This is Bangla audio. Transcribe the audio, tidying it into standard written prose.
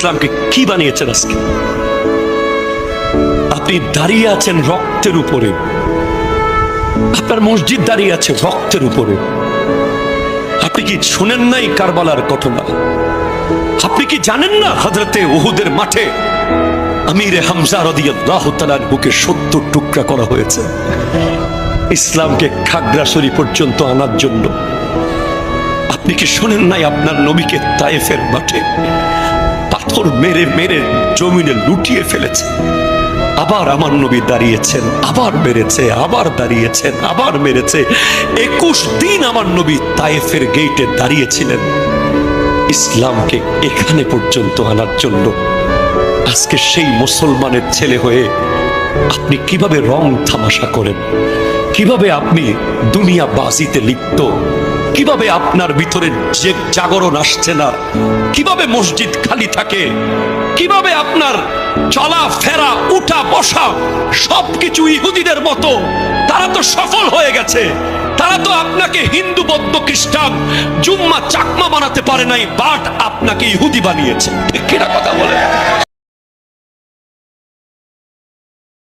ইসলামকে কি বানিয়েছেন আজকে? আপনি দাঁড়িয়ে আছেন রক্তের উপরে, আপনার মসজিদ দাঁড়িয়ে আছে রক্তের উপরে। আপনি কি শুনেন নাই কারবালার ঘটনা? আপনি কি জানেন না হযরতে উহুদের মাঠে আমিরে হামজা রাদিয়াল্লাহু তাআলা বুকে 70 টুকরা করা হয়েছে ইসলামকে খাগড়াছড়ি পর্যন্ত আনার জন্য? আপনি কি শোনেন নাই আপনার নবীকে তায়েফের মাঠে পাথর মেরে মেরে জমিনে লুটিয়ে ফেলেছে? আবার আমার নবী দাঁড়িয়েছেন, আবার মেরেছে, আবার দাঁড়িয়েছেন, আবার মেরেছে। 21 দিন আমার নবী তায়েফের গেটে দাঁড়িয়েছিলেন ইসলামকে এখানে পর্যন্ত আনার জন্য। আজকে সেই মুসলমানের ছেলে হয়ে আপনি কিভাবে রং তামাশা করেন? কিভাবে আপনি দুনিয়া বাজিতে লিপ্ত? কিভাবে আপনার ভিতরে যে জাগরণ আসছে না? কিভাবে মসজিদ খালি থাকে? কিভাবে আপনার চলা ফেরা উঠা বসা সবকিছু ইহুদিদের মতো? তারা তো সফল হয়ে গেছে, তারা তো আপনাকে হিন্দু বৌদ্ধ খ্রিস্টান জুম্মা চাকমা বানাতে পারে নাই, বাট আপনাকে ইহুদি বানিয়েছে। ঠিক কিনা কথা বলে?